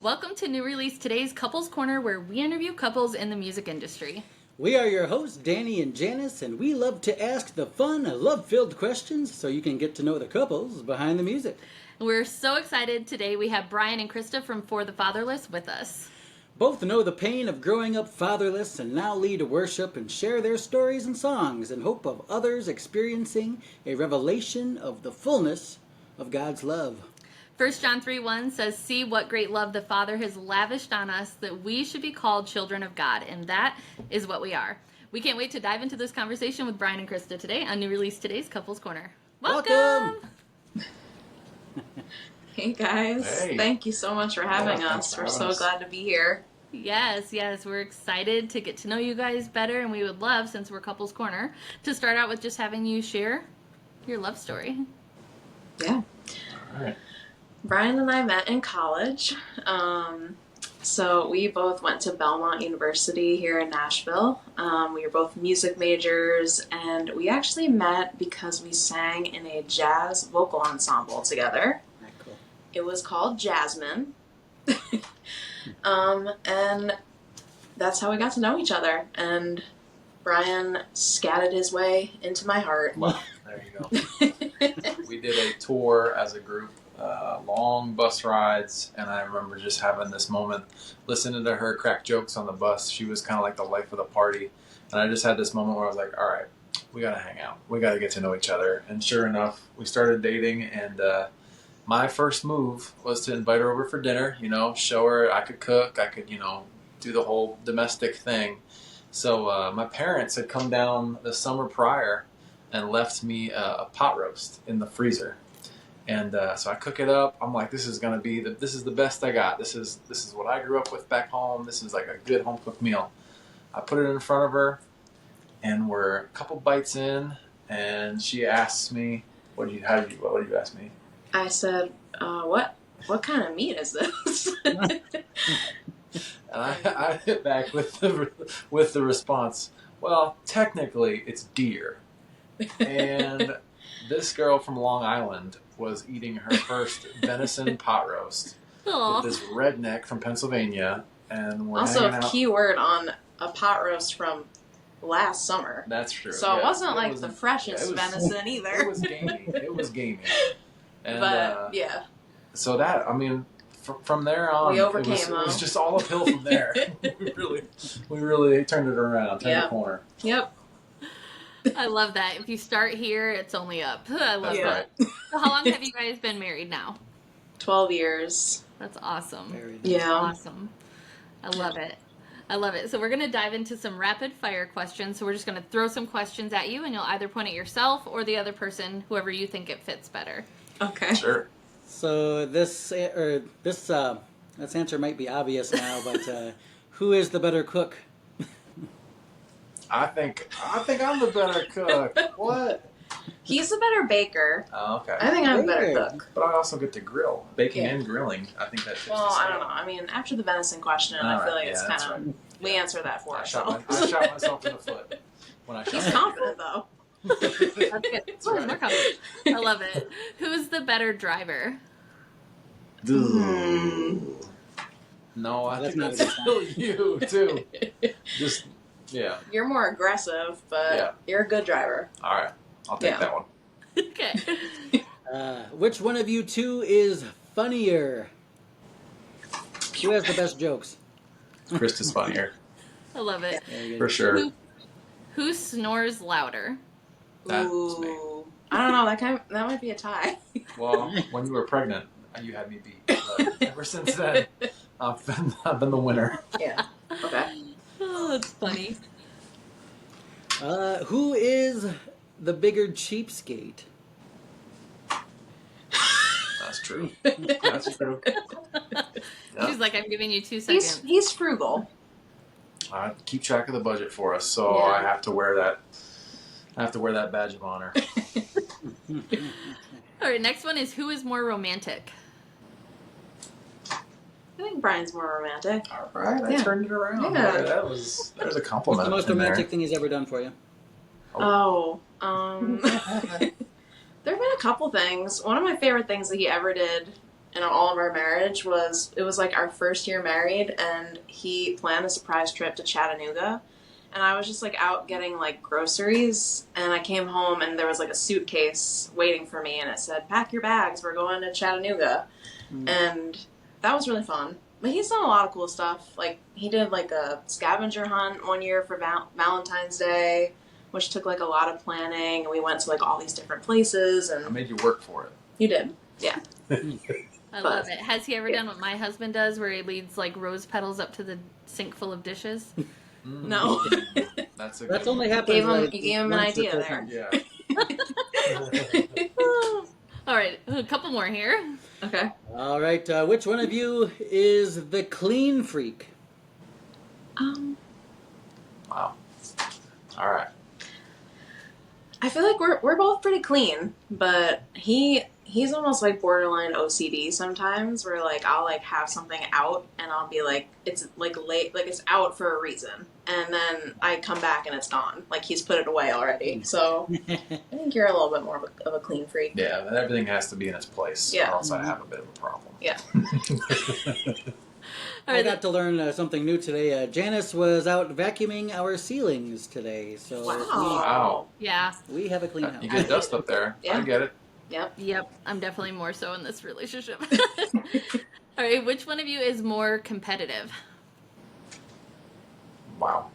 Welcome to New Release Today's Couples Corner, where we interview couples in the music industry. We are your hosts, Dani and Janice, and we love to ask the fun, love-filled questions so you can get to know the couples behind the music. We're so excited. Today we have Brian and Christa from For The Fatherless with us. Both know the pain of growing up fatherless and now lead worship and share their stories and songs in hope of others experiencing a revelation of the fullness of God's love. 1 John 3:1 says, "See what great love the Father has lavished on us, that we should be called children of God." And that is what we are. We can't wait to dive into this conversation with Brian and Christa today on New Release Today's Couples Corner. Welcome! Hey guys, Thank you so much for having us. We're so glad to be here. Yes, we're excited to get to know you guys better, and we would love, since we're Couples Corner, to start out with just having you share your love story. Yeah. All right. Brian and I met in college. So we both went to Belmont University here in Nashville. We were both music majors, and we actually met because we sang in a jazz vocal ensemble together. Cool. It was called Jasmine. And that's how we got to know each other. And Brian scattered his way into my heart. Well, there you go. We did a tour as a group, long bus rides, and I remember just having this moment, listening to her crack jokes on the bus. She was kind of like the life of the party. And I just had this moment where I was like, all right, we got to hang out. We got to get to know each other. And sure enough, we started dating, and my first move was to invite her over for dinner, show her I could cook, I could, do the whole domestic thing. So my parents had come down the summer prior and left me a pot roast in the freezer. And so I cook it up. I'm like, this is the best I got. This is what I grew up with back home. This is like a good home cooked meal. I put it in front of her, and we're a couple bites in, and she asks me, what do you ask me? I said, what kind of meat is this? And I hit back with the response, well, technically it's deer. And this girl from Long Island was eating her first venison pot roast with this redneck from Pennsylvania, and we're also hanging a out. key word on a pot roast from last summer. That's true. So it wasn't like the freshest venison either. It was gamey. And, but yeah. So that, from there on, we overcame it was just all uphill from there. we really turned it around, turned the corner. Yep. I love that. If you start here, it's only up. I love that. Right. So how long have you guys been married now? 12 years. That's awesome. Very nice. Yeah. Awesome. I love it. So we're going to dive into some rapid fire questions. So we're just going to throw some questions at you, and you'll either point at yourself or the other person, whoever you think it fits better. Okay. Sure. So this answer might be obvious now, but who is the better cook? I think I'm the better cook. What? He's a better baker. Oh, okay. I think I'm a better cook. But I also get to grill. Baking and grilling. I think that fits Well, the same. I don't know. After the venison question, I feel like it's kind of... We answer that for I ourselves. shot myself in the foot when I shot He's confident, though. That's good. That's right. More confident. I love it. Who's the better driver? No, I That's think not that's still you, too. Just, yeah. You're more aggressive, but you're a good driver. All right. I'll take that one. Okay. Which one of you two is funnier? Who has the best jokes? Krista's funnier. I love it. For sure. Who snores louder? That's Ooh. me. I don't know. That might be a tie. Well, when you were pregnant, you had me beat. But ever since then, I've been the winner. Yeah. Okay. Oh, that's funny. Who is the bigger cheapskate? That's true. That's true. She's like, I'm giving you 2 seconds. He's frugal. I keep track of the budget for us, so I have to wear that. I have to wear that badge of honor. All right, next one is who is more romantic? I think Brian's more romantic. All right, I turned it around. Yeah. There's a What's compliment. the most romantic thing he's ever done for you? There have been a couple things. One of my favorite things that he ever did in all of our marriage was, it was like our first year married, and he planned a surprise trip to Chattanooga. And I was just like out getting like groceries, and I came home and there was like a suitcase waiting for me, and it said, "Pack your bags, we're going to Chattanooga." And that was really fun. But he's done a lot of cool stuff. Like, he did like a scavenger hunt one year for Valentine's Day, which took like a lot of planning, and we went to like all these different places. And I made you work for it. you did, yeah. I love it. Has he ever done what my husband does, where he leads like rose petals up to the sink full of dishes? No. That's only happened. You gave him an idea there. Yeah. All right, a couple more here. Okay. All right, which one of you is the clean freak? Wow. All right. I feel like we're both pretty clean, but he's almost like borderline OCD sometimes, where like I'll like have something out and I'll be like, it's like late, like it's out for a reason, and then I come back and it's gone, like he's put it away already. So I think you're a little bit more of a clean freak. Yeah, and everything has to be in its place, Yeah. or else I have a bit of a problem. Yeah. All I right, got to learn something new today. Janice was out vacuuming our ceilings today, so Wow. yeah. we have a clean house. You get dust up there. Yeah. I get it. Yep, I'm definitely more so in this relationship. All right, which one of you is more competitive? Wow.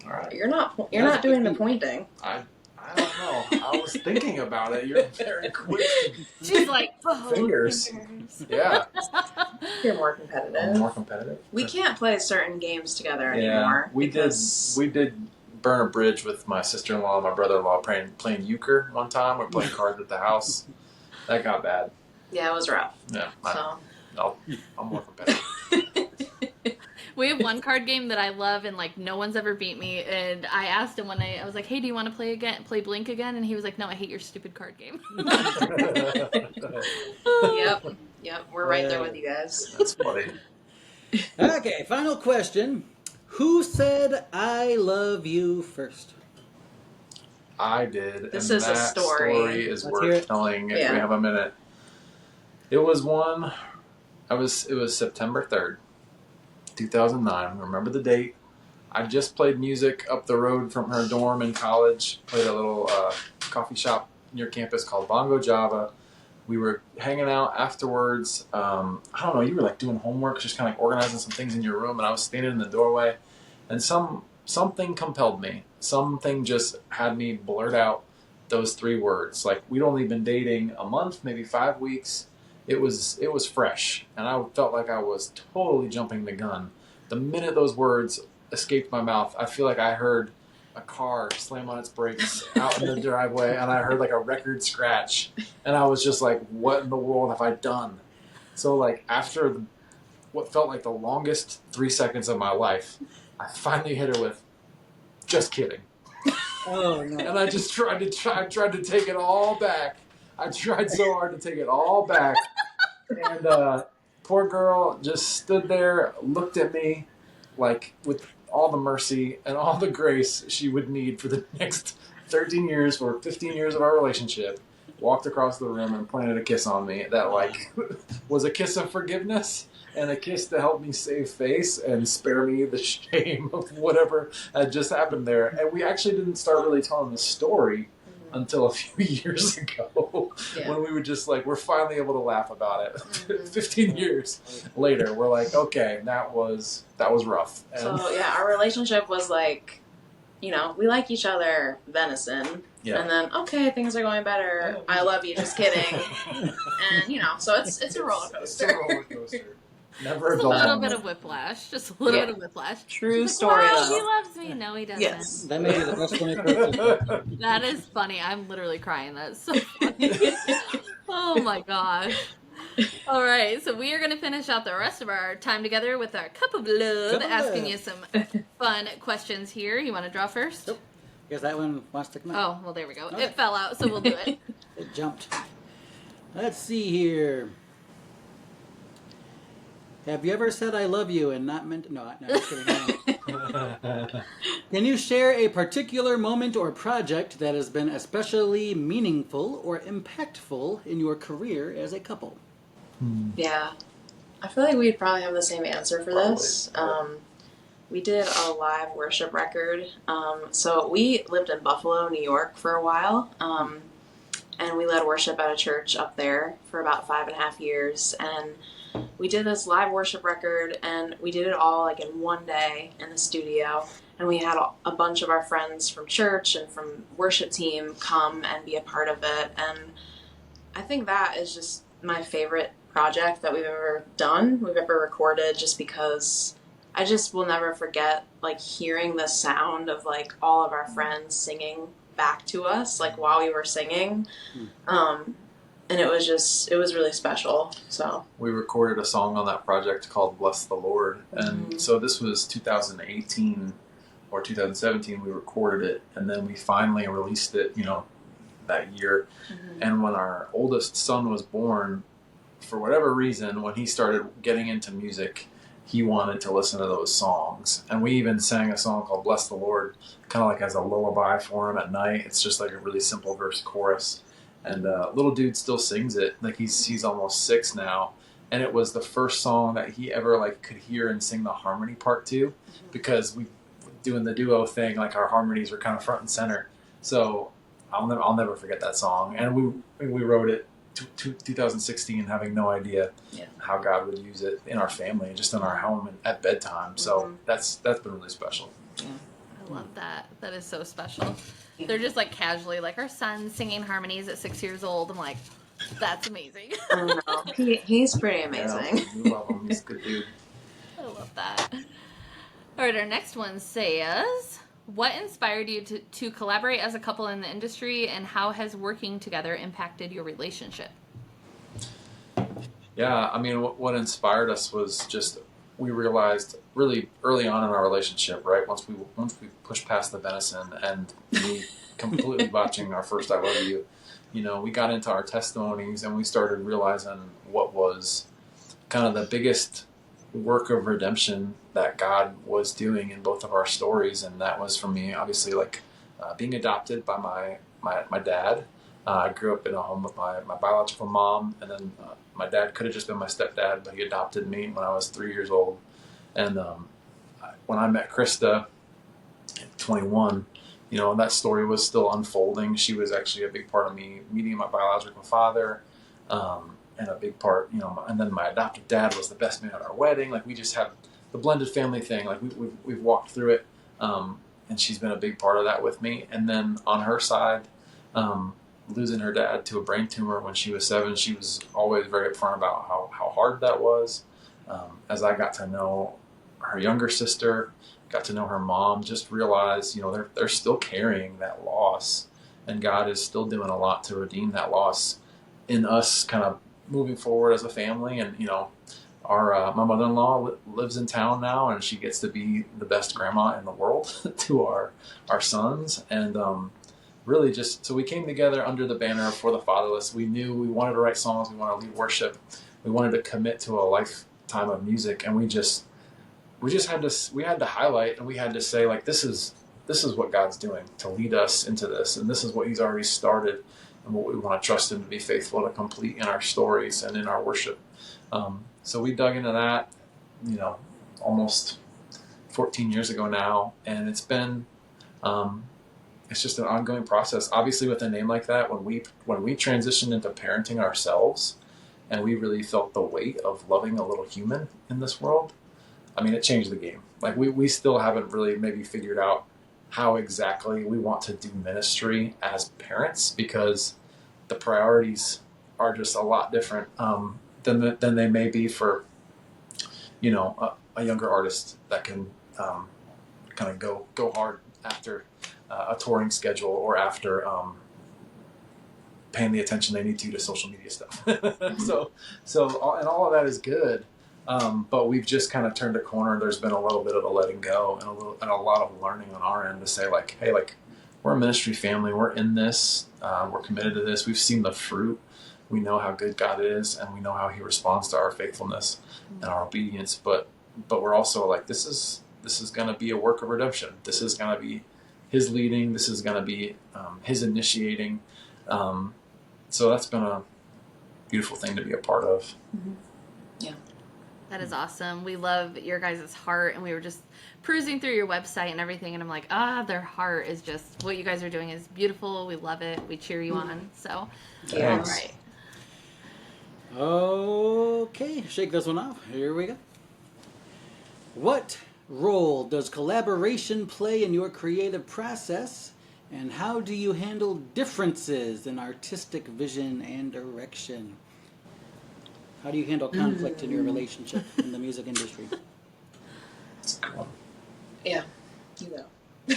All right. You're not doing the pointing. I don't know. I was thinking about it. You're very quick. She's like, Fingers. Yeah. You're more competitive. More competitive. We can't play certain games together Yeah. anymore. We because- did burn a bridge with my sister-in-law and my brother-in-law playing euchre one time. We're playing cards at the house. That got bad. Yeah, it was rough. Yeah. So I'm more competitive. We have one card game that I love, and like no one's ever beat me. And I asked him one night, I was like, "Hey, do you want to play Blink again?" And he was like, "No, I hate your stupid card game." Yep, we're right there with you guys. That's funny. Okay, final question. Who said "I love you" first? I did. This and is a that story. is Let's hear worth it. telling if Yeah. we have a minute. It was it was September 3rd, 2009. Remember the date. I just played music up the road from her dorm in college. Played a little coffee shop near campus called Bongo Java. We were hanging out afterwards. I don't know, you were like doing homework, just kind of like organizing some things in your room, and I was standing in the doorway, and something compelled me. Something just had me blurt out those three words. Like, we'd only been dating a month, maybe 5 weeks. It was fresh, and I felt like I was totally jumping the gun. The minute those words escaped my mouth, I feel like I heard a car slam on its brakes out in the driveway, and I heard like a record scratch, and I was just like, what in the world have I done? So like after what felt like the longest 3 seconds of my life, I finally hit her with, "Just kidding." Oh no! And I just tried to take it all back. I tried so hard to take it all back, and poor girl just stood there, looked at me like with all the mercy and all the grace she would need for the next 13 years or 15 years of our relationship, walked across the room and planted a kiss on me that like was a kiss of forgiveness and a kiss to help me save face and spare me the shame of whatever had just happened there. And we actually didn't start really telling the story until a few years ago, when we were just like, we're finally able to laugh about it. 15 years later, we're like, okay, that was rough. And So yeah, our relationship was like, we like each other, venison. Yeah. And then, okay, things are going better. I love you, just kidding. And, so it's a roller coaster. It's a roller coaster. Never a Just a dull little moment. bit of whiplash. Just a little bit of whiplash. True Like, story, wow, though. he loves me. No, he doesn't. Yes. That may be the best one I've heard. That is funny. I'm literally crying. That's so funny. Oh my gosh. All right, so we are going to finish out the rest of our time together with our cup of love, Cup of asking love. you some fun questions here. You want to draw first? Nope. Guess that one wants to come out. Oh, well, there we go. Okay. It fell out, so we'll do it. It jumped. Let's see here. Have you ever said "I love you" and not meant? No, just kidding. No. Can you share a particular moment or project that has been especially meaningful or impactful in your career as a couple? Yeah. I feel like we'd probably have the same answer for this. We did a live worship record. So we lived in Buffalo, New York for a while. And we led worship at a church up there for about 5.5 years. And we did this live worship record, and we did it all like in one day in the studio. And we had a bunch of our friends from church and from worship team come and be a part of it. And I think that is just my favorite project that we've ever done, we've ever recorded, just because I just will never forget like hearing the sound of like all of our friends singing back to us like while we were singing. And it was really special. So we recorded a song on that project called Bless the Lord. And so this was 2018 or 2017 we recorded it, and then we finally released it, that year. And when our oldest son was born, for whatever reason, when he started getting into music, he wanted to listen to those songs. And we even sang a song called Bless the Lord, kind of like as a lullaby for him at night. It's just like a really simple verse chorus. And little dude still sings it. Like he's almost 6 now. And it was the first song that he ever like could hear and sing the harmony part to, because we doing the duo thing, like our harmonies were kind of front and center. So I'll never forget that song. And we wrote it 2016, having no idea how God would use it in our family, just in our home and at bedtime. So that's been really special. Yeah. I love that. That is so special. They're just like casually like our son singing harmonies at 6 years old. I'm like, that's amazing. I know. He's pretty amazing. Yeah, we love him. He's a good dude. I love that. All right, our next one says, what inspired you to collaborate as a couple in the industry, and how has working together impacted your relationship? Yeah, I mean, what inspired us was just, we realized really early on in our relationship, right? Once we pushed past the venison and me completely botching our first "I love you," we got into our testimonies and we started realizing what was kind of the biggest work of redemption that God was doing in both of our stories. And that was, for me, obviously, like being adopted by my dad. I grew up in a home with my biological mom, and then my dad could have just been my stepdad, but he adopted me when I was 3 years old. And when I met Krista at 21, that story was still unfolding. She was actually a big part of me meeting my biological father, and a big part, and then my adopted dad was the best man at our wedding. Like, we just have the blended family thing. Like, we've walked through it, and she's been a big part of that with me. And then on her side, losing her dad to a brain tumor when she was 7, she was always very upfront about how hard that was. As I got to know her younger sister, got to know her mom, just realized, they're still carrying that loss, and God is still doing a lot to redeem that loss in us, kind of moving forward as a family. And our my mother-in-law lives in town now, and she gets to be the best grandma in the world to our sons. And really just, so we came together under the banner of For the Fatherless. We knew we wanted to write songs, we wanted to lead worship, we wanted to commit to a lifetime of music, and we had to highlight, and we had to say, like, this is what God's doing to lead us into this, and this is what He's already started, and what we want to trust Him to be faithful to complete in our stories and in our worship. So we dug into that, almost 14 years ago now, and it's been, it's just an ongoing process. Obviously, with a name like that, when we transitioned into parenting ourselves, and we really felt the weight of loving a little human in this world, I mean, it changed the game. Like, we still haven't really maybe figured out how exactly we want to do ministry as parents, because the priorities are just a lot different than they may be for, a younger artist that can kind of go hard after a touring schedule, or after paying the attention they need to social media stuff. so and all of that is good. But we've just kind of turned a corner. There's been a little bit of a letting go, and a lot of learning on our end to say, like, hey, like, we're a ministry family. We're in this. We're committed to this. We've seen the fruit. We know how good God is, and we know how He responds to our faithfulness and our obedience. But we're also like, this is going to be a work of redemption. This is going to be His leading. This is going to be His initiating. So that's been beautiful thing to be a part of. Mm-hmm. Yeah. That is awesome. We love your guys' heart, and we were just perusing through your website and everything, and I'm like, their heart is just, what you guys are doing is beautiful. We love it. We cheer you on. So, Yeah. all right. Okay, shake this one off. Here we go. What role does collaboration play in your creative process, and how do you handle differences in artistic vision and direction? How do you handle conflict in your relationship in the music industry? That's a good one. Yeah. You know.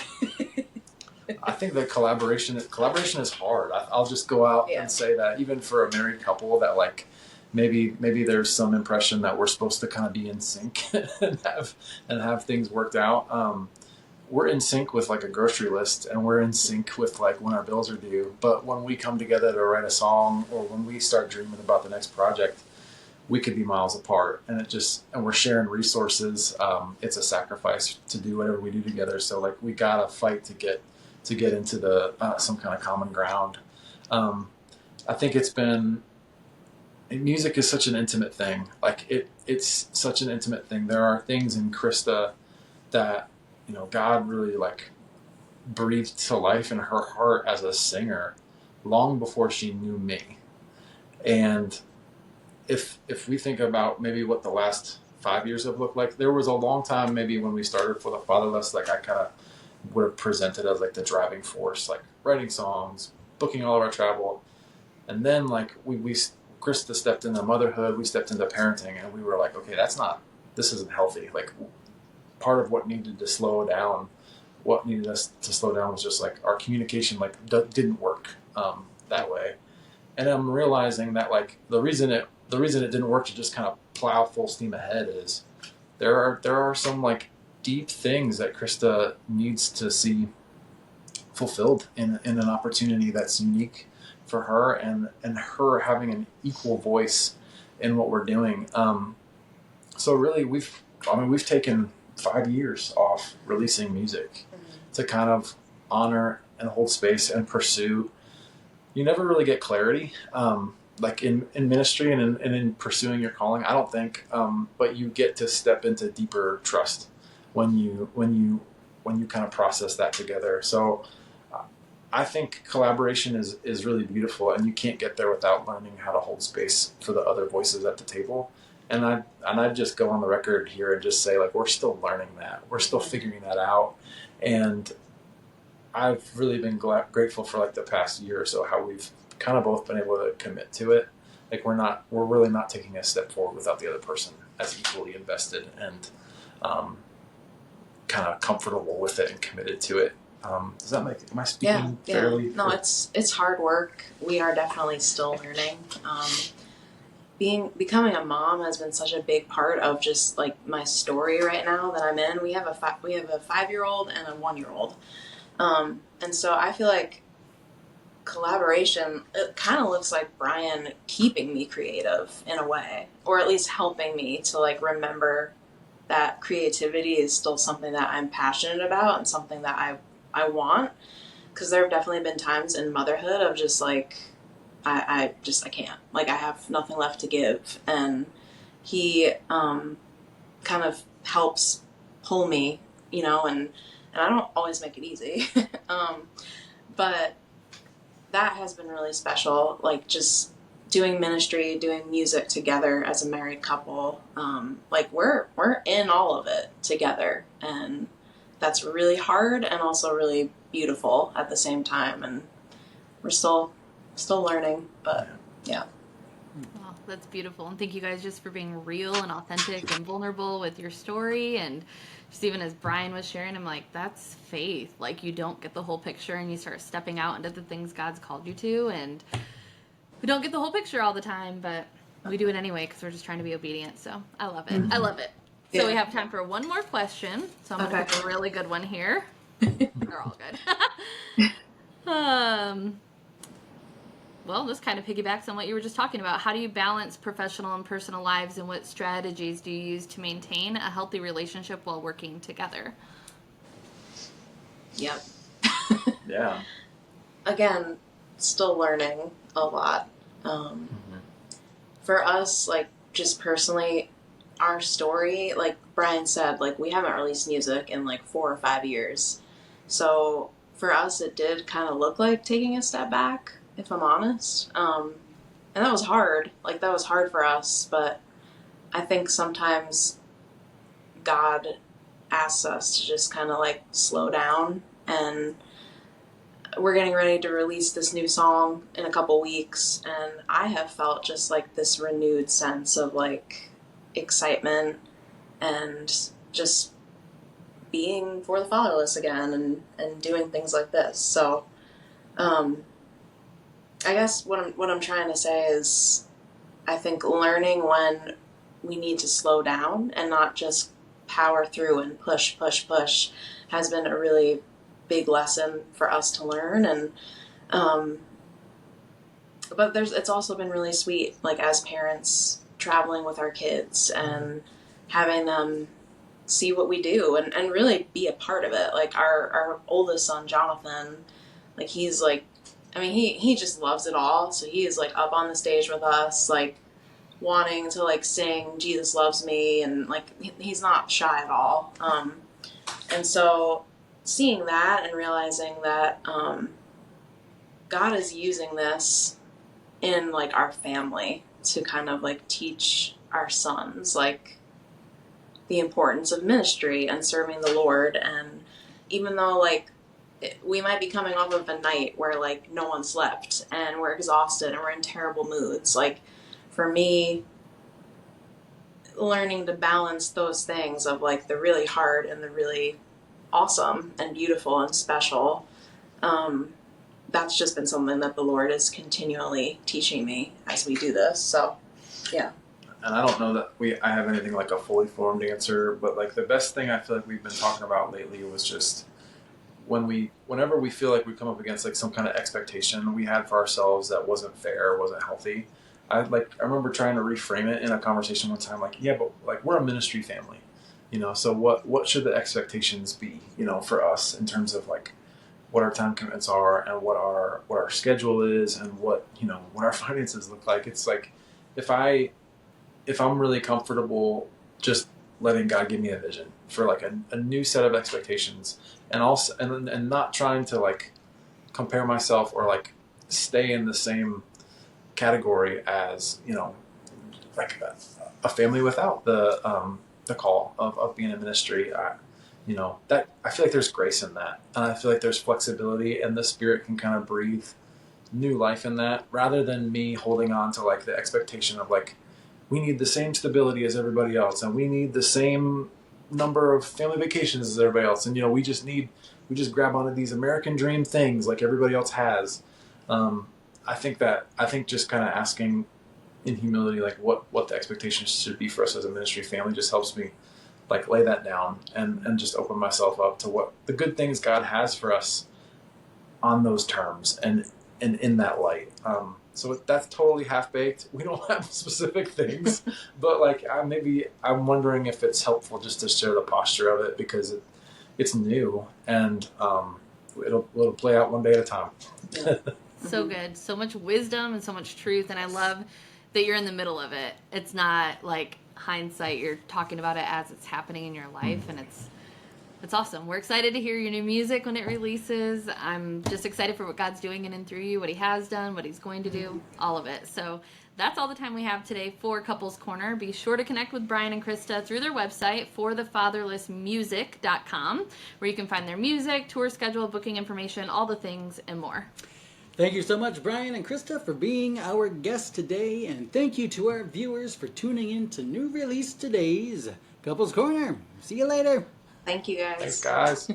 I think that collaboration is hard. I'll just go out Yeah. and say that even for a married couple, that like maybe there's some impression that we're supposed to kind of be in sync and have things worked out. We're in sync with like a grocery list, and we're in sync with like when our bills are due. But when we come together to write a song, or when we start dreaming about the next project, we could be miles apart, and we're sharing resources. It's a sacrifice to do whatever we do together. So like we gotta fight to get into the some kind of common ground. I think music is such an intimate thing. Like it's such an intimate thing. There are things in Krista that, you know, God really like breathed to life in her heart as a singer long before she knew me. And if we think about maybe what the last 5 years have looked like, there was a long time maybe when we started For The Fatherless, like I kind of would have presented as like the driving force, like writing songs, booking all of our travel. And then like we Krista stepped into motherhood, we stepped into parenting, and we were like, okay, this isn't healthy. Like part of what needed us to slow down was just like our communication like didn't work that way. And I'm realizing that like the reason it didn't work to just kind of plow full steam ahead is there are some like deep things that Krista needs to see fulfilled in an opportunity that's unique for her, and her having an equal voice in what we're doing. So really we've taken 5 years off releasing music to kind of honor and hold space and pursue. You never really get clarity, like in ministry and in pursuing your calling, I don't think, but you get to step into deeper trust when you kind of process that together. So I think collaboration is really beautiful, and you can't get there without learning how to hold space for the other voices at the table. And I just go on the record here and just say, like, we're still learning that. We're still figuring that out. And I've really been grateful for like the past year or so how we've kind of both been able to commit to it. Like we're really not taking a step forward without the other person as equally invested and kind of comfortable with it and committed to it. Does that make? Am I speaking fairly? No, it's hard work. We are definitely still learning. Becoming a mom has been such a big part of just like my story right now that I'm in. We have a 5-year-old and a 1-year-old, and so I feel like collaboration, it kind of looks like Brian keeping me creative in a way, or at least helping me to like remember that creativity is still something that I'm passionate about and something that I want. Because there have definitely been times in motherhood of just like, I can't. Like, I have nothing left to give. And he kind of helps pull me, you know, and I don't always make it easy. But that has been really special. Like, just doing ministry, doing music together as a married couple. Like, we're in all of it together. And that's really hard and also really beautiful at the same time. And we're still learning, but yeah. Well, that's beautiful. And thank you guys just for being real and authentic and vulnerable with your story. And just even as Brian was sharing, I'm like, that's faith. Like, you don't get the whole picture and you start stepping out into the things God's called you to. And we don't get the whole picture all the time, but we do it anyway because we're just trying to be obedient. So I love it. I love it. So we have time for one more question. So I'm going to pick a really good one here. They're all good. Well, this kind of piggybacks on what you were just talking about. How do you balance professional and personal lives, and what strategies do you use to maintain a healthy relationship while working together? Yep. Yeah. Again, still learning a lot. for us, like, just personally, our story, like Brian said, like, we haven't released music in like 4 or 5 years. So for us, it did kind of look like taking a step back, if I'm honest. And that was hard. Like, that was hard for us. But I think sometimes God asks us to just kind of like slow down. And we're getting ready to release this new song in a couple weeks. And I have felt just like this renewed sense of like excitement and just being for the fatherless again and doing things like this. So I guess what I'm trying to say is I think learning when we need to slow down and not just power through and push has been a really big lesson for us to learn. And but it's also been really sweet, like as parents, traveling with our kids and having them see what we do and really be a part of it. Like our oldest son, Jonathan, like he's like, I mean, he just loves it all. So he is like up on the stage with us, like wanting to like sing Jesus Loves Me, and like he's not shy at all. And so seeing that and realizing that God is using this in like our family to kind of like teach our sons like the importance of ministry and serving the Lord. And even though like we might be coming off of a night where like no one slept and we're exhausted and we're in terrible moods, like for me, learning to balance those things of like the really hard and the really awesome and beautiful and special, that's just been something that the Lord is continually teaching me as we do this. So yeah. And I don't know that I have anything like a fully formed answer, but like the best thing I feel like we've been talking about lately was just whenever we feel like we come up against like some kind of expectation we had for ourselves that wasn't fair, wasn't healthy. I remember trying to reframe it in a conversation one time, like, yeah, but like we're a ministry family, so what should the expectations be, for us in terms of like what our time commitments are and what our schedule is and what our finances look like. It's like if I'm really comfortable just letting God give me a vision for like a new set of expectations, and also and not trying to like compare myself or like stay in the same category as like a family without the call of being in ministry. That I feel like there's grace in that, and I feel like there's flexibility, and the Spirit can kind of breathe new life in that, rather than me holding on to like the expectation of like we need the same stability as everybody else, and we need the same number of family vacations as everybody else, and we just grab onto these American dream things like everybody else has. I think just kind of asking in humility like what the expectations should be for us as a ministry family just helps me like lay that down and just open myself up to what the good things God has for us on those terms and in that light. So that's totally half-baked. We don't have specific things, but like I'm wondering if it's helpful just to share the posture of it, because it's new, and it'll play out one day at a time. So good. So much wisdom and so much truth, and I love that you're in the middle of it. It's not like hindsight. You're talking about it as it's happening in your life, and it's awesome. We're excited to hear your new music when it releases. I'm just excited for what God's doing in and through you, what he has done, what he's going to do, all of it. So that's all the time we have today for Couples Corner. Be sure to connect with Brian and Krista through their website, forthefatherlessmusic.com, where you can find their music, tour schedule, booking information, all the things, and more. Thank you so much, Brian and Krista, for being our guests today, and thank you to our viewers for tuning in to New Release Today's Couples Corner. See you later. Thank you, guys. Thanks, guys.